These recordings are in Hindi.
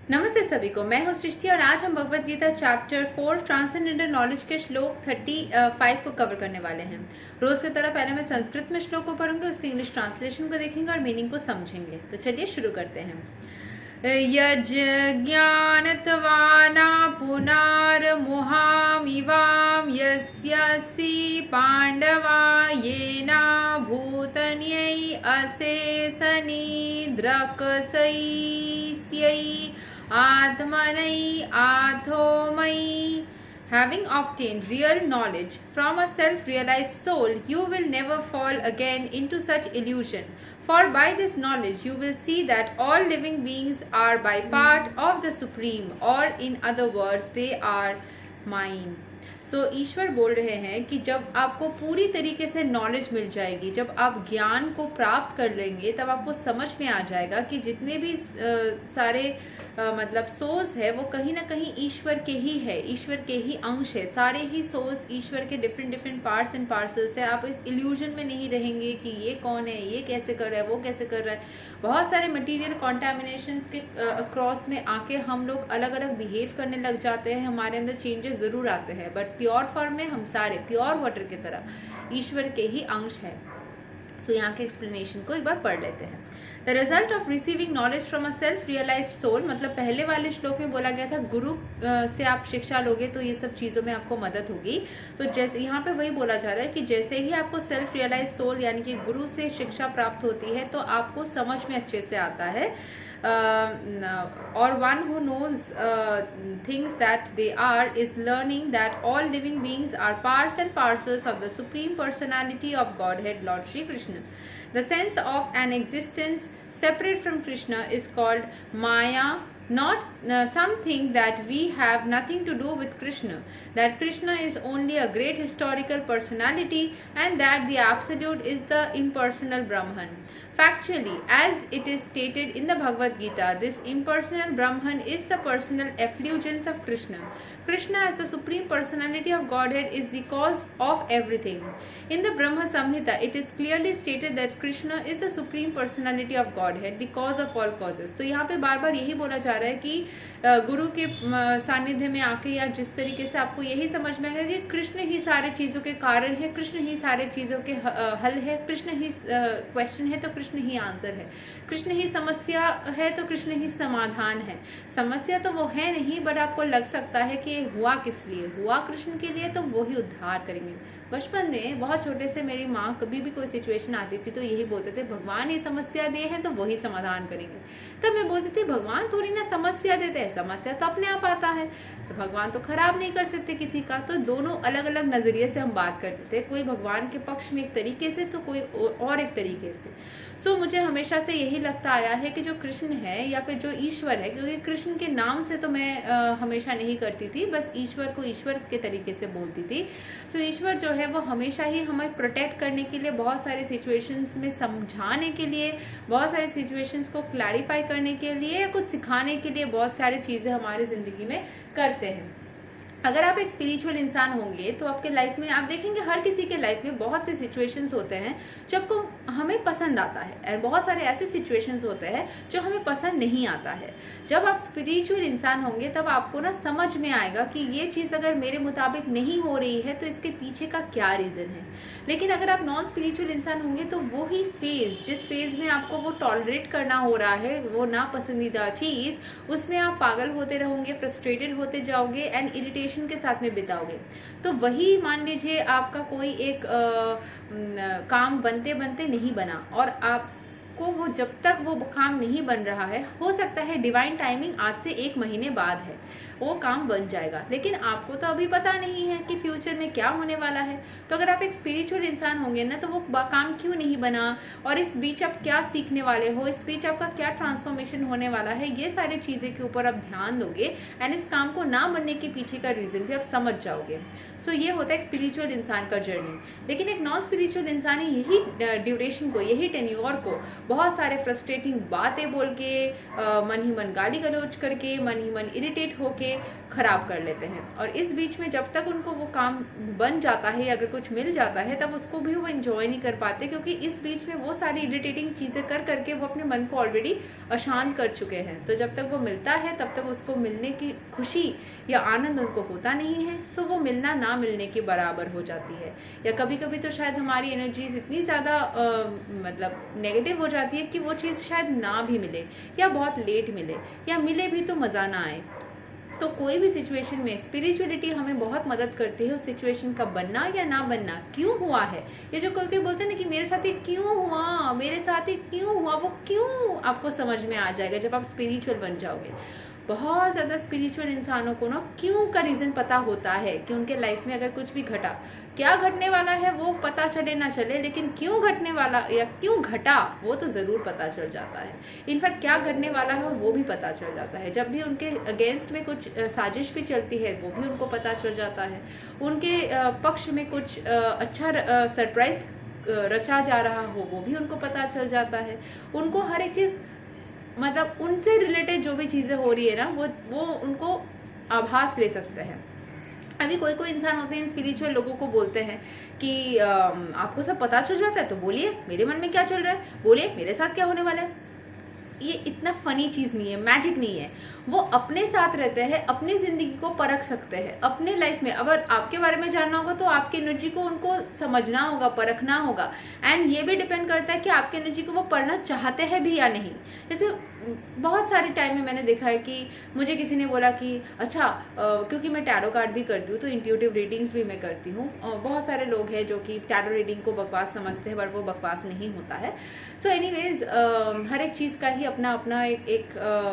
नमस्ते सभी को। मैं हूँ सृष्टि और आज हम Bhagavad Gita chapter 4 transcendental knowledge के श्लोक 35 को कवर करने वाले हैं। रोज की तरह पहले मैं संस्कृत में श्लोक को पढ़ूंगी, उसकी इंग्लिश ट्रांसलेशन को देखेंगे और मीनिंग को समझेंगे। तो चलिए शुरू करते हैं। यज्ञानत्वाना पुनार्मुहामिवां यस्यसि पाण्डवा येना भूतन्यै अशेषनिद्रकसैस्यै आत्मनै आथोमयि. Having obtained real knowledge from a self-realized soul, you will never fall again into such illusion. For by this knowledge you will see that all living beings are by part of the Supreme, or in other words, they are mine. ईश्वर बोल रहे हैं कि जब आपको पूरी तरीके से नॉलेज मिल जाएगी, जब आप ज्ञान को प्राप्त कर लेंगे, तब आपको समझ में आ जाएगा कि जितने भी सारे मतलब सोर्स है वो कहीं ना कहीं ईश्वर के ही है, ईश्वर के ही अंश है। सारे ही सोर्स ईश्वर के डिफरेंट पार्ट्स एंड पार्सल्स है। आप इस इल्यूजन में नहीं रहेंगे कि ये कौन है, ये कैसे कर रहा है, वो कैसे कर रहा है। बहुत सारे मटीरियल कॉन्टामिनेशंस के अक्रॉस में आके हम लोग अलग अलग बिहेव करने लग जाते हैं, हमारे अंदर चेंजेस ज़रूर आते हैं, बट प्योर फॉर्म में हम सारे प्योर वाटर की तरह ईश्वर के ही अंश है। यहाँ के एक्सप्लेनेशन को एक बार पढ़ लेते हैं। The result of receiving knowledge from a self realized soul, मतलब पहले वाले श्लोक में बोला गया था गुरु से आप शिक्षा लोगे तो ये सब चीज़ों में आपको मदद होगी। तो जैसे यहाँ पे वही बोला जा रहा है कि जैसे ही आपको सेल्फ रियलाइज सोल यानी कि गुरु से शिक्षा प्राप्त होती है तो आपको समझ में अच्छे से आता है। Or one who knows things that they are is learning that all living beings are parts and parcels of the Supreme Personality of Godhead, Lord Shri Krishna. The sense of an existence separate from Krishna is called Maya, not something that we have nothing to do with Krishna, that Krishna is only a great historical personality and that the Absolute is the impersonal Brahman. Factually, as it is stated in the Bhagavad Gita, this impersonal Brahman is the personal effulgence of Krishna. Krishna as the Supreme Personality of Godhead is the cause of everything. In the Brahma Samhita, it is clearly stated that Krishna is the Supreme Personality of Godhead, the cause of all causes. तो यहाँ पे बार बार यही बोला जा रहा है कि गुरु के सानिध्य में आके या जिस तरीके से आपको यही समझ में आएगा कि कृष्ण ही सारे चीज़ों के कारण है, कृष्ण ही सारे चीज़ों के हल है, कृष्ण ही क्वेश्चन है तो कृष्ण ही आंसर है, कृष्ण ही समस्या है तो कृष्ण ही समाधान है। समस्या तो वो है नहीं, बट आपको लग सकता है कि हुआ किस लिए, हुआ कृष्ण के लिए, तो वो ही उद्धार करेंगे। बचपन में बहुत छोटे से मेरी माँ कभी भी कोई सिचुएशन आती थी तो यही बोलते थे, भगवान ये समस्या दे हैं तो वही समाधान करेंगे। तब मैं बोलती थी भगवान थोड़ी ना समस्या देते हैं, समस्या तो अपने आप आता है, तो भगवान तो खराब नहीं कर सकते किसी का। तो दोनों अलग अलग नज़रिए से हम बात करते थे, कोई भगवान के पक्ष में एक तरीके से तो कोई और एक तरीके से। मुझे हमेशा से यही लगता आया है कि जो कृष्ण है या फिर जो ईश्वर है, क्योंकि कृष्ण के नाम से तो मैं हमेशा नहीं करती थी, बस ईश्वर को ईश्वर के तरीके से बोलती थी। ईश्वर जो है वो हमेशा ही हमें प्रोटेक्ट करने के लिए, बहुत सारे सिचुएशंस में समझाने के लिए, बहुत सारे सिचुएशंस को क्लैरिफाई करने के लिए या कुछ सिखाने के लिए बहुत सारी चीज़ें हमारी ज़िंदगी में करते हैं। अगर आप एक स्पिरिचुअल इंसान होंगे तो आपके लाइफ में आप देखेंगे हर किसी के लाइफ में बहुत से सिचुएशंस होते हैं जो आपको हमें पसंद आता है, और बहुत सारे ऐसे सिचुएशंस होते हैं जो हमें पसंद नहीं आता है। जब आप स्पिरिचुअल इंसान होंगे तब आपको ना समझ में आएगा कि ये चीज़ अगर मेरे मुताबिक नहीं हो रही है तो इसके पीछे का क्या रीज़न है। लेकिन अगर आप नॉन स्पिरिचुअल इंसान होंगे तो वो ही फेज़, जिस फेज़ में आपको वो टॉलरेट करना हो रहा है, वो नापसंदीदा चीज़, उसमें आप पागल होते रहोगे, फ्रस्ट्रेटेड होते जाओगे एंड इरिटेशन के साथ में बिताओगे। तो वही मान लीजिए आपका कोई एक काम बनते बनते नहीं बना, और आपको वो जब तक वो काम नहीं बन रहा है, हो सकता है डिवाइन टाइमिंग आज से 1 महीने बाद है, वो काम बन जाएगा, लेकिन आपको तो अभी पता नहीं है कि फ्यूचर में क्या होने वाला है। तो अगर आप एक स्पिरिचुअल इंसान होंगे ना, तो वो काम क्यों नहीं बना और इस बीच आप क्या सीखने वाले हो, इस बीच आपका क्या ट्रांसफॉर्मेशन होने वाला है, ये सारी चीज़ें के ऊपर आप ध्यान दोगे एंड इस काम को ना बनने के पीछे का रीज़न भी आप समझ जाओगे। ये होता है एक स्पिरिचुअल इंसान का जर्नी। लेकिन एक नॉन स्पिरिचुअल इंसान यही ड्यूरेशन को, यही टेन्योर को बहुत सारे फ्रस्ट्रेटिंग बातें बोल के, मन ही मन गाली गलौज करके, मन ही मन इरिटेट होके करके ख़राब कर लेते हैं। और इस बीच में जब तक उनको वो काम बन जाता है, अगर कुछ मिल जाता है, तब उसको भी वो इन्जॉय नहीं कर पाते, क्योंकि इस बीच में वो सारी इरिटेटिंग चीज़ें कर करके वो अपने मन को ऑलरेडी अशांत कर चुके हैं। तो जब तक वो मिलता है तब तक उसको मिलने की खुशी या आनंद उनको होता नहीं है। सो वो मिलना ना मिलने के बराबर हो जाती है। या कभी कभी तो शायद हमारी एनर्जीज इतनी ज़्यादा मतलब नेगेटिव हो जाती है कि वो चीज़ शायद ना भी मिले, या बहुत लेट मिले, या मिले भी तो मज़ा ना आए। तो कोई भी सिचुएशन में स्पिरिचुअलिटी हमें बहुत मदद करती है उस सिचुएशन का बनना या ना बनना। क्यों हुआ है, ये जो कोई कोई बोलते हैं ना कि मेरे साथ ये क्यों हुआ, मेरे साथ ये क्यों हुआ, वो क्यों आपको समझ में आ जाएगा जब आप स्पिरिचुअल बन जाओगे। बहुत ज़्यादा स्पिरिचुअल इंसानों को ना क्यों का रीज़न पता होता है कि उनके लाइफ में अगर कुछ भी घटा, क्या घटने वाला है वो पता चले ना चले, लेकिन क्यों घटने वाला या क्यों घटा वो तो ज़रूर पता चल जाता है। इनफैक्ट क्या घटने वाला है वो भी पता चल जाता है। जब भी उनके अगेंस्ट में कुछ साजिश भी चलती है वो भी उनको पता चल जाता है। उनके पक्ष में कुछ अच्छा सरप्राइज रचा जा रहा हो वो भी उनको पता चल जाता है। उनको हर एक चीज़ मतलब उनसे रिलेटेड जो भी चीज़ें हो रही है ना वो उनको आभास ले सकते हैं। अभी कोई कोई इंसान होते हैं स्पिरिचुअल लोगों को बोलते हैं कि आपको सब पता चल जाता है, तो बोलिए मेरे मन में क्या चल रहा है, बोलिए मेरे साथ क्या होने वाला है। ये इतना फनी चीज़ नहीं है, मैजिक नहीं है। वो अपने साथ रहते हैं, अपनी ज़िंदगी को परख सकते हैं। अपने लाइफ में अगर आपके बारे में जानना होगा तो आपकी एनर्जी को उनको समझना होगा, परखना होगा। एंड ये भी डिपेंड करता है कि आपकी एनर्जी को वो पढ़ना चाहते हैं भी या नहीं। जैसे बहुत सारे टाइम में मैंने देखा है कि मुझे किसी ने बोला कि अच्छा क्योंकि मैं टैरो कार्ड भी करती हूँ तो इंट्यूटिव रीडिंग्स भी मैं करती हूँ। बहुत सारे लोग हैं जो कि टैरो रीडिंग को बकवास समझते हैं, पर वो बकवास नहीं होता है। सो एनीवेज हर एक चीज़ का ही अपना अपना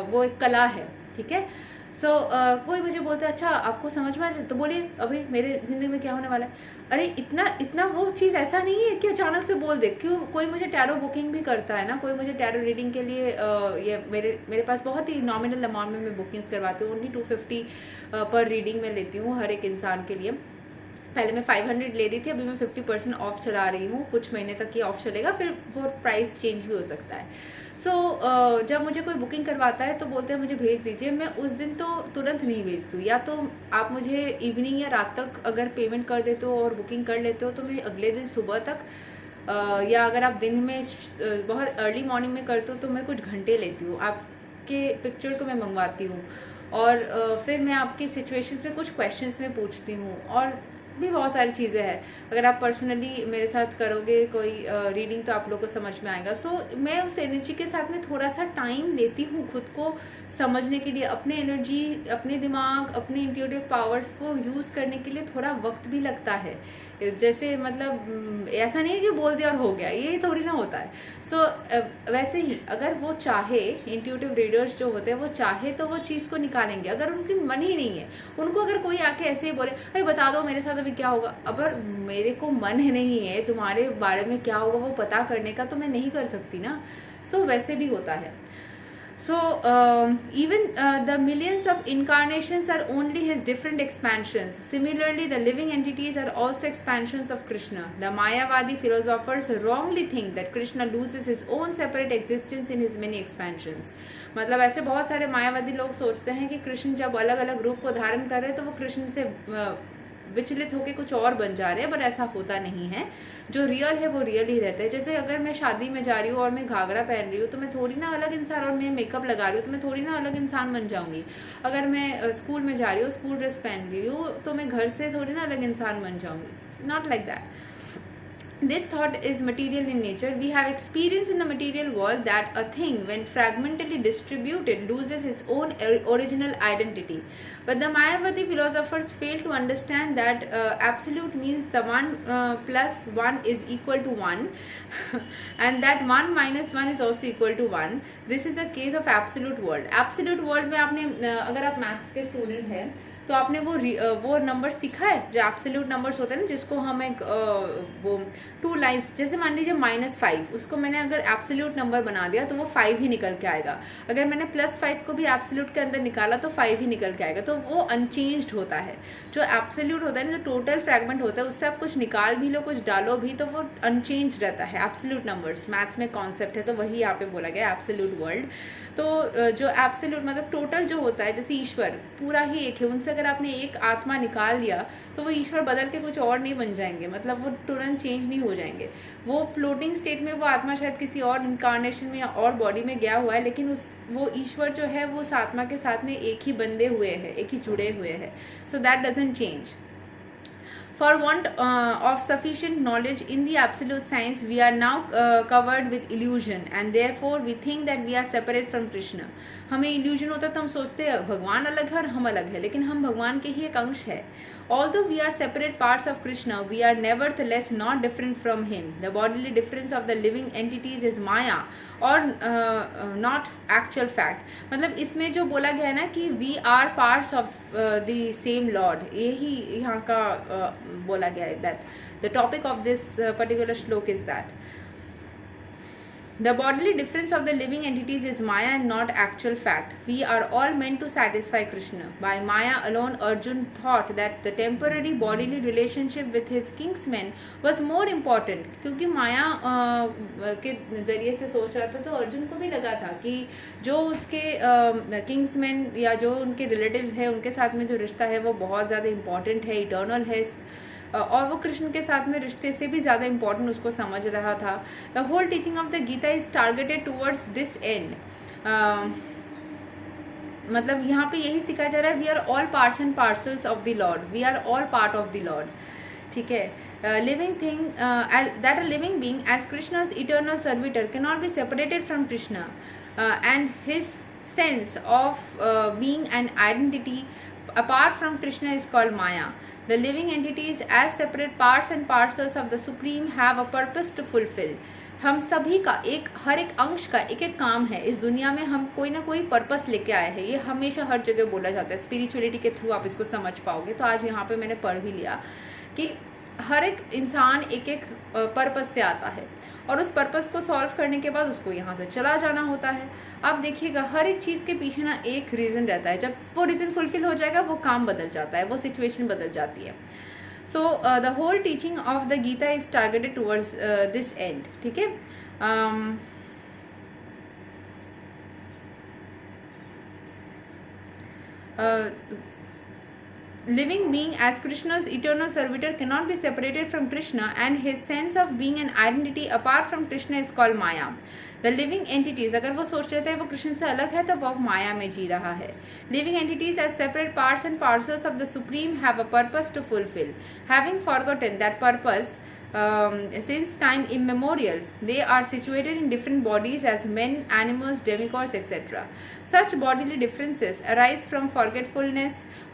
वो एक कला है, ठीक है। सो कोई मुझे बोलता है अच्छा आपको समझ में आ जाए, तो बोलिए अभी मेरे ज़िंदगी में क्या होने वाला है। अरे इतना वो चीज़ ऐसा नहीं है कि अचानक से बोल दे। क्यों कोई मुझे टैरो बुकिंग भी करता है ना, कोई मुझे टैरो रीडिंग के लिए ये मेरे पास बहुत ही नॉमिनल अमाउंट में मैं बुकिंग्स करवाती हूँ। ओनली 250 पर रीडिंग में लेती हूँ हर एक इंसान के लिए। पहले मैं 500 ले रही थी, अभी मैं 50% ऑफ चला रही हूँ। कुछ महीने तक ये ऑफ चलेगा, फिर वो प्राइस चेंज भी हो सकता है। सो जब मुझे कोई बुकिंग करवाता है तो बोलते हैं मुझे भेज दीजिए। मैं उस दिन तो तुरंत नहीं भेजती हूँ। या तो आप मुझे इवनिंग या रात तक अगर पेमेंट कर देते हो और बुकिंग कर लेते हो तो मैं अगले दिन सुबह तक या अगर आप दिन में बहुत अर्ली मॉर्निंग में करते हो तो मैं कुछ घंटे लेती हूँ। आपके पिक्चर को मैं मंगवाती हूँ और फिर मैं आपके सिचुएशंस में कुछ क्वेश्चंस में पूछती हूँ और भी बहुत सारी चीज़ें हैं। अगर आप पर्सनली मेरे साथ करोगे कोई रीडिंग तो आप लोगों को समझ में आएगा। सो मैं उस एनर्जी के साथ में थोड़ा सा टाइम लेती हूँ खुद को समझने के लिए। अपने एनर्जी, अपने दिमाग, अपने इंट्यूटिव पावर्स को यूज़ करने के लिए थोड़ा वक्त भी लगता है। जैसे मतलब ऐसा नहीं है कि बोल दिया और हो गया, ये थोड़ी ना होता है। सो वैसे ही अगर वो चाहे, इंट्यूटिव रीडर्स जो होते हैं वो चाहे तो वो चीज़ को निकालेंगे। अगर उनकी मन ही नहीं है, उनको अगर कोई आके ऐसे ही बोले अरे बता दो मेरे साथ अभी क्या होगा, अगर मेरे को मन नहीं है तुम्हारे बारे में क्या होगा वो पता करने का, तो मैं नहीं कर सकती ना। सो वैसे भी होता है। So even the millions of incarnations are only his different expansions. Similarly, the living entities are also expansions of Krishna. The Mayavadi philosophers wrongly think that Krishna loses his own separate existence in his many expansions. मतलब ऐसे बहुत सारे मायावादी लोग सोचते हैं कि कृष्ण जब अलग अलग रूप को धारण कर रहे हैं तो वो कृष्ण से विचलित होकर कुछ और बन जा रहे हैं, पर ऐसा होता नहीं है। जो रियल है वो रियल ही रहता है। जैसे अगर मैं शादी में जा रही हूँ और मैं घाघरा पहन रही हूँ तो मैं थोड़ी ना अलग इंसान, और मैं मेकअप लगा रही हूँ तो मैं थोड़ी ना अलग इंसान बन जाऊँगी। अगर मैं स्कूल में जा रही हूँ, स्कूल ड्रेस पहन रही हूँ, तो मैं घर से थोड़ी ना अलग इंसान बन जाऊँगी। Not like that. This thought is material in nature. We have experience in the material world that a thing, when fragmentally distributed, loses its own original identity. But the Mayavadi philosophers fail to understand that absolute means the 1 plus 1 is equal to 1 and that 1 minus 1 is also equal to 1. This is the case of absolute world. Absolute world में आपने अगर आप मैथ्स के स्टूडेंट हैं तो आपने वो नंबर सीखा है जो एब्सोल्यूट नंबर्स होते हैं ना, जिसको हम एक वो 2 लाइंस, जैसे मान लीजिए -5, उसको मैंने अगर एब्सोल्यूट नंबर बना दिया तो वो 5 ही निकल के आएगा। अगर मैंने +5 को भी एब्सोल्यूट के अंदर निकाला तो 5 ही निकल के आएगा। तो वो अनचेंज्ड होता है। जो एब्सोल्यूट होता है ना, जो टोटल फ्रैगमेंट होता है, उससे आप कुछ निकाल भी लो, कुछ डालो भी, तो वो अनचेंज रहता है। एब्सोल्यूट नंबर्स मैथ्स में कॉन्सेप्ट है, तो वही यहाँ पे बोला गया एब्सोल्यूट वर्ल्ड। तो जो एब्सोल्यूट मतलब टोटल जो होता है, जैसे ईश्वर पूरा ही एक है, उनसे अगर आपने एक आत्मा निकाल लिया तो वो ईश्वर बदल के कुछ और नहीं बन जाएंगे, मतलब वो तुरंत चेंज नहीं हो जाएंगे। वो फ्लोटिंग स्टेट में वो आत्मा शायद किसी और इनकारनेशन में या और बॉडी में गया हुआ है, लेकिन वो ईश्वर जो है वो उस आत्मा के साथ में एक ही बंधे हुए हैं, एक ही जुड़े हुए हैं। So that doesn't change. For want of sufficient knowledge in the absolute science, we are now covered with illusion, and therefore we think that we are separate from Krishna. हमें illusion होता है तो हम सोचते हैं भगवान अलग है और हम अलग है, लेकिन हम भगवान के ही एक अंश है। Although we are separate parts of Krishna, we are nevertheless not different from him. The bodily difference of the living entities is Maya or not actual fact. मतलब इसमें जो बोला गया है ना कि we are parts of the same Lord, यही यहाँ का बोला गया है। that the topic of this particular श्लोक is that the bodily difference of the living entities is Maya and not actual fact. We are all meant to satisfy Krishna. By Maya alone, Arjun thought that the temporary bodily relationship with his kingsmen was more important. क्योंकि माया के ज़रिए से सोच रहा था, तो अर्जुन को भी लगा था कि जो उसके किंग्समैन या जो उनके रिलेटिव्स हैं उनके साथ में जो रिश्ता है वो बहुत ज़्यादा इम्पॉर्टेंट है, इटर्नल है, और वो कृष्ण के साथ में रिश्ते से भी ज़्यादा इम्पोर्टेंट उसको समझ रहा था। The whole teaching of the Gita is targeted towards this end. मतलब यहाँ पे यही सिखाया जा रहा है, we are all parts and parcels of the Lord, we are all part of the Lord. ठीक है। Living thing that a living being as Krishna's eternal servitor can not be separated from Krishna and his sense of being an identity apart from Krishna is called Maya. The living entities as separate parts and parcels of the Supreme have a purpose to fulfill. हम सभी का हर एक अंश का एक एक काम है इस दुनिया में, हम कोई ना कोई पर्पस लेके आए हैं। ये हमेशा हर जगह बोला जाता है, स्पिरिचुअलिटी के थ्रू आप इसको समझ पाओगे। तो आज यहाँ पे मैंने पढ़ भी लिया कि हर एक इंसान एक एक पर्पस से आता है और उस पर्पस को सॉल्व करने के बाद उसको यहाँ से चला जाना होता है। अब देखिएगा हर एक चीज़ के पीछे ना एक रीज़न रहता है, जब वो रीज़न फुलफिल हो जाएगा वो काम बदल जाता है, वो सिचुएशन बदल जाती है। So the whole teaching of the Gita is targeted towards this end. ठीक है। Living being as Krishna's eternal servitor cannot be separated from Krishna, and his sense of being an identity apart from Krishna is called Maya. The living entities, अगर वो सोच रहे थे वो कृष्ण से अलग है तो वो माया में जी रहा है। Living entities as separate parts and parcels of the Supreme have a purpose to fulfill. Having forgotten that purpose, since time immemorial, they are situated in different bodies as men, animals, demigods, etc. Such bodily differences arise from forgetfulness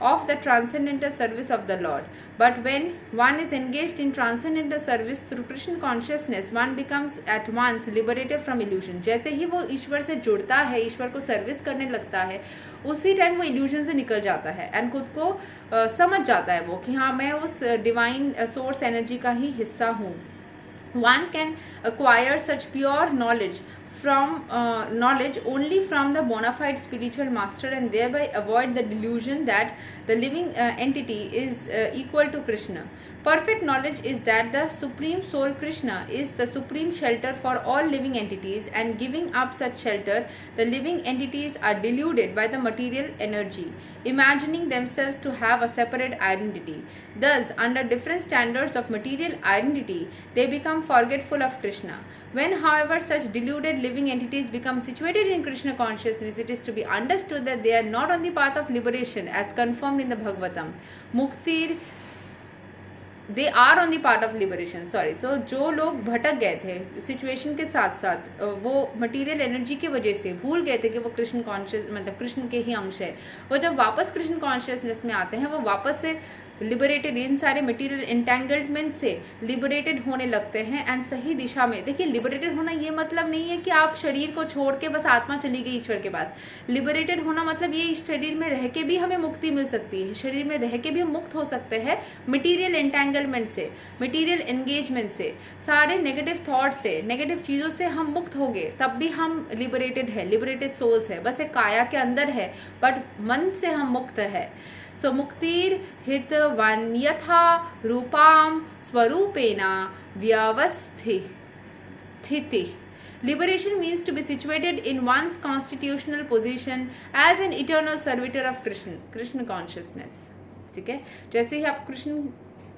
of the transcendental service of the Lord. But when one is engaged in transcendental service through Krishna consciousness, one becomes at once liberated from illusion. जैसे ही वो ईश्वर से जुड़ता है, ईश्वर को सर्विस करने लगता है, उसी टाइम वो इल्यूजन से निकल जाता है एंड खुद को समझ जाता है वो कि हाँ मैं उस डिवाइन सोर्स एनर्जी का ही हिस्सा हूँ। One can acquire such pure knowledge only from the bona fide spiritual master, and thereby avoid the delusion that the living entity is equal to Krishna. Perfect knowledge is that the Supreme Soul Krishna is the supreme shelter for all living entities, and giving up such shelter, the living entities are deluded by the material energy, imagining themselves to have a separate identity. Thus, under different standards of material identity, they become forgetful of Krishna. When, however, such deluded living entities become situated in Krishna consciousness, it is to be understood that they are not on the path of liberation as confirmed in the Bhagavatam. Muktir, they are on the part of liberation. Sorry, तो जो लोग भटक गए थे सिचुएशन के साथ साथ, वो मटेरियल एनर्जी की वजह से भूल गए थे कि वो कृष्ण कॉन्शियस मतलब कृष्ण के ही अंश है, वो जब वापस कृष्ण कॉन्शियसनेस में आते हैं वो वापस से लिबरेटेड, इन सारे मटेरियल एंटेंगलमेंट से लिबरेटेड होने लगते हैं एंड सही दिशा में। देखिए, लिबरेटेड होना ये मतलब नहीं है कि आप शरीर को छोड़ के बस आत्मा चली गई ईश्वर के पास। लिबरेटेड होना मतलब ये इस शरीर में रह के भी हमें मुक्ति मिल सकती है, शरीर में रह के भी हम मुक्त हो सकते हैं मटेरियल एंटेंगलमेंट से, मटेरियल एंगेजमेंट से, सारे नेगेटिव थॉट से, नेगेटिव चीज़ों से हम मुक्त हो गए, तब भी हम लिबरेटेड है, लिबरेटेड सोल्स है। बस एक काया के अंदर है बट मन से हम मुक्त है। सो मुक्तिर हित वन यथा Rupam स्वरूपेना व्यवस्थिति Liberation means to be situated in one's constitutional position as an eternal servitor of Krishna consciousness. ठीक है, जैसे ही आप कृष्ण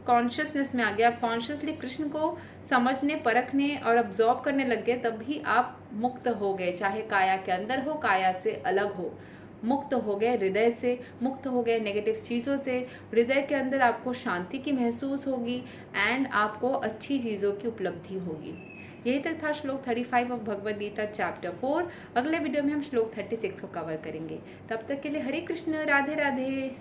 कॉन्शियसनेस में आ गए, आप कॉन्शियसली कृष्ण को समझने, परखने और अब्जॉर्व करने लग गए, तभी आप मुक्त हो गए, चाहे काया के अंदर हो, काया से अलग हो। मुक्त हो गए हृदय से, मुक्त हो गए नेगेटिव चीज़ों से। हृदय के अंदर आपको शांति की महसूस होगी एंड आपको अच्छी चीज़ों की उपलब्धि होगी। यही तक था श्लोक 35 ऑफ भगवद गीता चैप्टर 4। अगले वीडियो में हम श्लोक 36 को कवर करेंगे। तब तक के लिए हरे कृष्ण, राधे राधे।